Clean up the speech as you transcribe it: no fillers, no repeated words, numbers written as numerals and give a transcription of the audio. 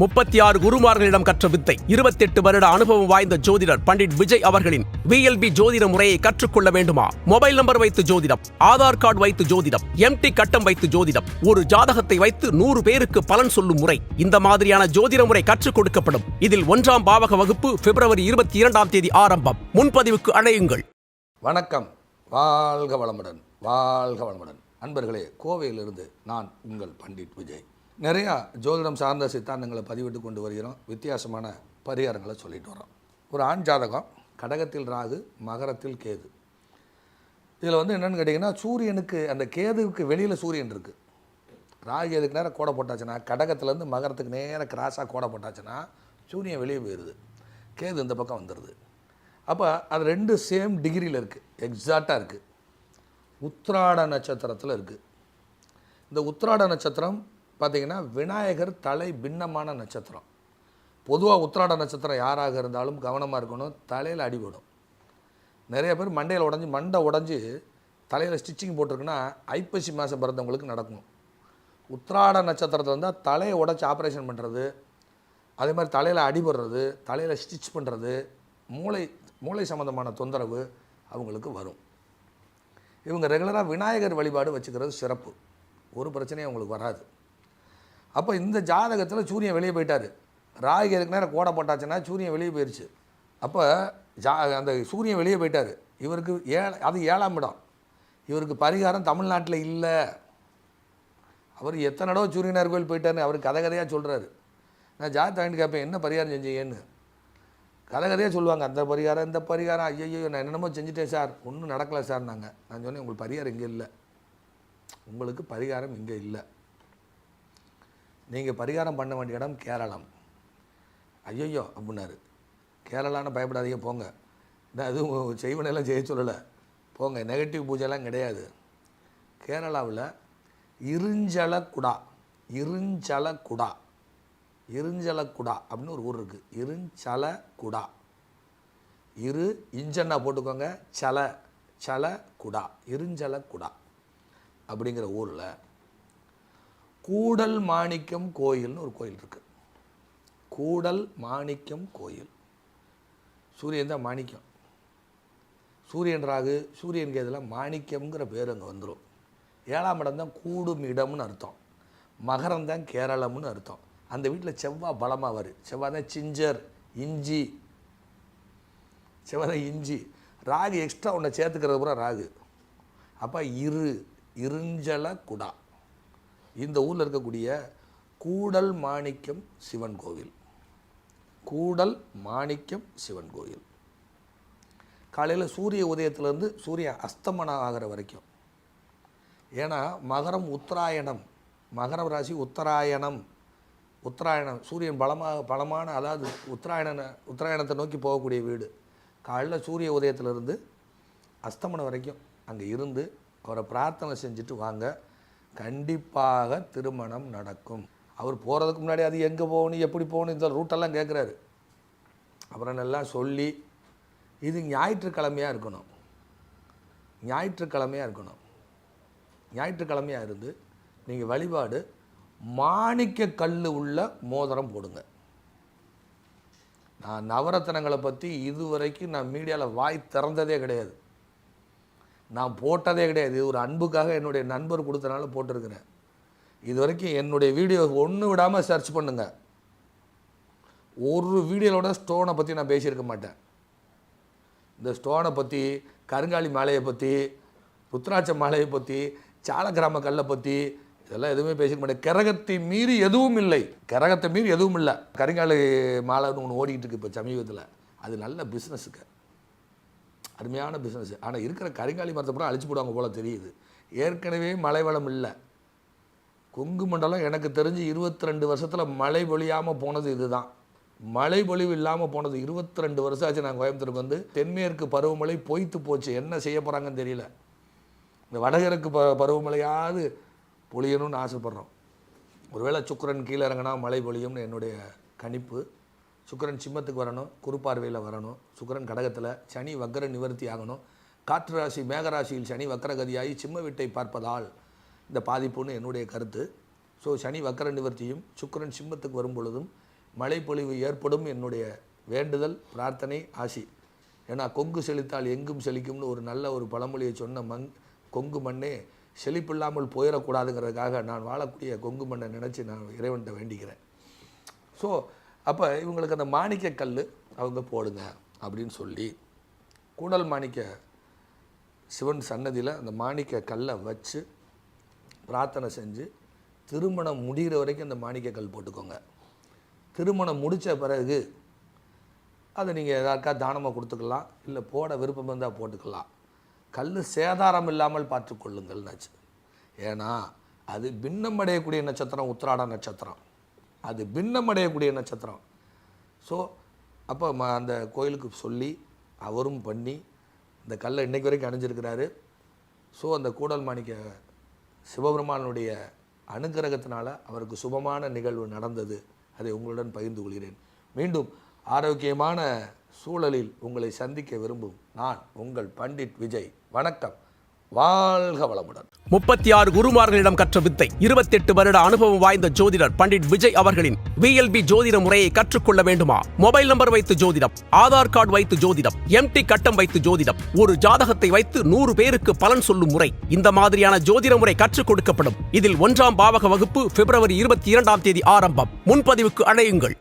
36 குருமார்களிடம் கற்ற வித்தை. 28 வருட அனுபவம் வாய்ந்த ஜோதிடர் பண்டிட் விஜய் அவர்களின் VLB ஜோதிட முறையை கற்றுக்கொள்ள வேண்டுமா? மொபைல் நம்பர் வைத்து ஜோதிடம், ஆதார் கார்டு வைத்து ஜோதிடம், MT கட்டம் வைத்து ஜோதிடம், ஒரு ஜாதகத்தை வைத்து 100 பேருக்கு பலன் சொல்லும் முறை. இந்த மாதிரியான ஜோதிட முறை கற்றுக் கொடுக்கப்படும். இதில் 1ஆம் பாவக வகுப்பு பிப்ரவரி 22ஆம் தேதி ஆரம்பம். முன்பதிவுக்கு அழையுங்கள். வணக்கம். வாழ்க வளமுடன், வாழ்க வளமுடன். அன்பர்களே, கோவையிலிருந்து நான் உங்கள் பண்டிட் விஜய். நிறையா ஜோதிடம் சார்ந்த சித்தாந்தங்களை பதிவிட்டு கொண்டு வருகிறோம். வித்தியாசமான பரிகாரங்களை சொல்லிட்டு வரோம். ஒரு ஆண் ஜாதகம், கடகத்தில் ராகு, மகரத்தில் கேது. இதில் என்னென்னு கேட்டிங்கன்னா, சூரியனுக்கு அந்த கேதுவுக்கு வெளியில் சூரியன் இருக்குது. ராகு எதுக்கு நேரம் கோடை போட்டாச்சுன்னா, கடகத்துலேருந்து மகரத்துக்கு நேராக கிராஸாக கோடை போட்டாச்சுன்னா சூரியன் வெளியே போயிடுது, கேது இந்த பக்கம் வந்துடுது. அப்போ அது ரெண்டு சேம் டிகிரியில் இருக்குது, எக்ஸாக்டாக இருக்குது. உத்திராட நட்சத்திரத்தில் இருக்குது. இந்த உத்திராட நட்சத்திரம் பார்த்திங்கன்னா விநாயகர் தலை பின்னமான நட்சத்திரம். பொதுவாக உத்திராட நட்சத்திரம் யாராக இருந்தாலும் கவனமாக இருக்கணும். தலையில் அடிபடும். நிறைய பேர் மண்டையில் மண்டை உடஞ்சி தலையில் ஸ்டிச்சிங் போட்டிருக்குன்னா ஐப்பசி மாதம் பிறந்தவங்களுக்கு நடக்கும். உத்திராட நட்சத்திரத்தில் இருந்தால் தலையை உடச்சி ஆப்ரேஷன் பண்ணுறது, அதே மாதிரி தலையில் அடிபடுறது, தலையில் ஸ்டிச் பண்ணுறது, மூளை சம்மந்தமான தொந்தரவு அவங்களுக்கு வரும். இவங்க ரெகுலராக விநாயகர் வழிபாடு வச்சுக்கிறது சிறப்பு. ஒரு பிரச்சனையும் அவங்களுக்கு வராது. அப்போ இந்த ஜாதகத்தில் சூரியன் வெளியே போயிட்டார். ராகு எதுக்கு நேரம் கோடை போட்டாச்சுன்னா சூரியன் வெளியே போயிடுச்சு. அப்போ அந்த சூரியன் வெளியே போயிட்டார். இவருக்கு அது 7ஆம் இடம். இவருக்கு பரிகாரம் தமிழ்நாட்டில் இல்லை. அவர் எத்தனை தடவை சூரியனார் கோயில் போயிட்டார்னு அவர் கதையாக சொல்கிறாரு. நான் ஜாதகத்தை வாங்கிட்டு கேட்பேன், என்ன பரிகாரம் செஞ்சீங்கன்னு. கதையாக சொல்லுவாங்க. அந்த பரிகாரம் இந்த பரிகாரம், ஐயோ நான் என்னென்னமோ செஞ்சுட்டேன் சார், ஒன்றும் நடக்கலை சார். நான் சொன்னேன், உங்களுக்கு பரிகாரம் இங்கே இல்லை. உங்களுக்கு பரிகாரம் இங்கே இல்லை. நீங்கள் பரிகாரம் பண்ண வேண்டிய இடம் கேரளம். ஐயோ அப்படின்னாரு. கேரளான்னு பயப்படாதீங்க, போங்க. நான் எதுவும் செய்வனெல்லாம் செய்ய சொல்லலை, போங்க. நெகட்டிவ் பூஜைலாம் கிடையாது. கேரளாவில் இருஞ்சலக்குடா அப்படின்னு ஒரு ஊர் இருக்குது. இருஞ்சலக்குடா, இஞ்சன்னா போட்டுக்கோங்க, சலக்குடா, இருஞ்சலக்குடா அப்படிங்கிற ஊரில் கூடல் மாணிக்கம் கோயில்னு ஒரு கோயில் இருக்குது. கூடல் மாணிக்கம் கோயில். சூரியன் தான் மாணிக்கம். சூரியன் ராகு, சூரியன் கேதுலாம் மாணிக்கம்ங்கிற பேர் அங்கே வந்துடும். 7ஆம் இடம் தான் கூடும் இடம்னு அர்த்தம். மகரம் தான் கேரளம்னு அர்த்தம். அந்த வீட்டில் செவ்வாய் பலமாக வரும். செவ்வாய் தான் சிஞ்சர், இஞ்சி. செவ்வாய் தான் இஞ்சி. ராகு எக்ஸ்ட்ரா ஒன்றை சேர்த்துக்கிறது பூரா ராகு. அப்போ இருஞ்சலக்குடா இந்த ஊரில் இருக்கக்கூடிய கூடல் மாணிக்கம் சிவன் கோவில். கூடல் மாணிக்கம் சிவன் கோவில். காலையில் சூரிய உதயத்திலேருந்து சூரியன் அஸ்தமனம் ஆகிற வரைக்கும். ஏன்னா மகரம் உத்தராயணம், மகர ராசி உத்தராயணம். சூரியன் பலமான அதாவது உத்தராயணத்தை நோக்கி போகக்கூடிய வீடு. காலையில் சூரிய உதயத்திலிருந்து அஸ்தமனம் வரைக்கும் அங்கே இருந்து அவரை பிரார்த்தனை செஞ்சுட்டு வாங்க. கண்டிப்பாக திருமணம் நடக்கும். அவர் போகிறதுக்கு முன்னாடி அது எங்கே போகணும், எப்படி போகணும், இந்த ரூட்டெல்லாம் கேட்குறாரு. அப்புறம் நல்லா சொல்லி, இது ஞாயிற்றுக்கிழமையாக இருக்கணும். ஞாயிற்றுக்கிழமையாக இருந்து நீங்கள் வழிபாடு மாணிக்க கல் உள்ள மோதிரம் போடுங்க. நான் நவரத்தனங்களை பற்றி இதுவரைக்கும் நான் மீடியாவில் வாய் திறந்ததே கிடையாது, நான் போட்டதே கிடையாது. இது ஒரு அன்புக்காக என்னுடைய நண்பர் கொடுத்தனால போட்டிருக்கிறேன். இது வரைக்கும் என்னுடைய வீடியோ ஒன்று விடாமல் சர்ச் பண்ணுங்கள். ஒரு வீடியோவோட ஸ்டோனை பற்றி நான் பேசியிருக்க மாட்டேன். இந்த ஸ்டோனை பற்றி, கருங்காலி மாலையை பற்றி, ருத்ராட்ச மாலையை பற்றி, சாலக்கிராம கல்லை பற்றி இதெல்லாம் எதுவுமே பேசிக்க மாட்டேன். கரகத்தை மீறி எதுவும் இல்லை. கருங்காலி மாலைன்னு ஒன்று ஓடிக்கிட்டு இருக்குது இப்போ சமீபத்தில். அது நல்ல பிஸ்னஸுக்கு, அருமையான பிஸ்னஸ். ஆனால் இருக்கிற கருங்காலி மரத்தை பூரா அழிச்சு போடுவாங்க போல் தெரியுது. ஏற்கனவே மழை வளம் இல்லை. கொங்கு மண்டலம் எனக்கு தெரிஞ்சு 22 வருஷத்தில் மழை பொழியாமல் போனது இதுதான். மழை பொழிவு இல்லாமல் போனது 22 வருஷம் ஆச்சு. நான் கோயம்புத்தூருக்கு தென்மேற்கு பருவமழை பொய்த்து போச்சு. என்ன செய்ய போகிறாங்கன்னு தெரியல. இந்த வடகிழக்கு பருவமழையாவது பொழியணும்னு ஆசைப்பட்றோம். ஒருவேளை சுக்கிரன் கீழே இறங்கினா மழை பொழியும்னு என்னுடைய கணிப்பு. சுக்கிரன் சிம்மத்துக்கு வரணும், குறுப்பார்வையில் வரணும். சுக்கிரன் கடகத்தில், சனி வக்கர நிவர்த்தி ஆகணும். காற்று ராசி மேகராசியில் சனி வக்கரகதியாகி சிம்ம வீட்டை பார்ப்பதால் இந்த பாதிப்புன்னு என்னுடைய கருத்து. ஸோ சனி வக்கர நிவர்த்தியும் சுக்கிரன் சிம்மத்துக்கு வரும் பொழுதும் மழைப்பொழிவு ஏற்படும் என்னுடைய வேண்டுதல், பிரார்த்தனை, ஆசி. ஏன்னா கொங்கு செழித்தால் எங்கும் செழிக்கும்னு ஒரு நல்ல ஒரு பழமொழியை சொன்ன கொங்கு மண்ணே செழிப்பில்லாமல் போயிடக்கூடாதுங்கிறதுக்காக நான் வாழக்கூடிய கொங்கு மண்ணை நினச்சி நான் இறைவன்கிட்ட வேண்டிக்கிறேன். ஸோ அப்போ இவங்களுக்கு அந்த மாணிக்க கல் அவங்க போடுங்க அப்படின்னு சொல்லி கூடல் மாணிக்க சிவன் சன்னதியில் அந்த மாணிக்க கல்லை வச்சு பிரார்த்தனை செஞ்சு திருமணம் முடிகிற வரைக்கும் அந்த மாணிக்க கல் போட்டுக்கோங்க. திருமணம் முடித்த பிறகு அதை நீங்கள் எதாக்கா தானமாக கொடுத்துக்கலாம், இல்லை போட விருப்பம் இருந்தால் போட்டுக்கலாம். கல் சேதாரம் இல்லாமல் பார்த்துக்கொள்ளுங்கள்னாச்சு. ஏன்னா அது பின்னமடையக்கூடிய நட்சத்திரம் உத்திராட நட்சத்திரம், அது பின்னமடையக்கூடிய நட்சத்திரம். ஸோ அப்போ அந்த கோயிலுக்கு சொல்லி அவரும் பண்ணி இந்த கல்லை இன்றைக்கு வரைக்கும் அணிஞ்சிருக்கிறாரு. ஸோ அந்த கூடல் மாணிக்க சிவபெருமானுடைய அனுகிரகத்தினால அவருக்கு சுபமான நிகழ்வு நடந்தது. அதை உங்களுடன் பகிர்ந்து கொள்கிறேன். மீண்டும் ஆரோக்கியமான சூழலில் உங்களை சந்திக்க விரும்பும் நான் உங்கள் பண்டிட் விஜய். வணக்கம். வாழ்க வளமுடன். 36 குருமார்களிடம் கற்ற வித்தை, 28 வருட அனுபவம் வாய்ந்த ஜோதிடர் பண்டிட் விஜய் அவர்களின் VLB ஜோதிட முறையை கற்றுக்கொள்ள வேண்டுமா? மொபைல் நம்பர் வைத்து ஜோதிடம், ஆதார் கார்டு வைத்து ஜோதிடம், MT கட்டம் வைத்து ஜோதிடம், ஒரு ஜாதகத்தை வைத்து 100 பேருக்கு பலன் சொல்லும் முறை. இந்த மாதிரியான ஜோதிட முறை கற்றுக் கொடுக்கப்படும். இதில் 1ஆம் பாவக வகுப்பு பிப்ரவரி 22ஆம் தேதி ஆரம்பம். முன்பதிவுக்கு அழையுங்கள்.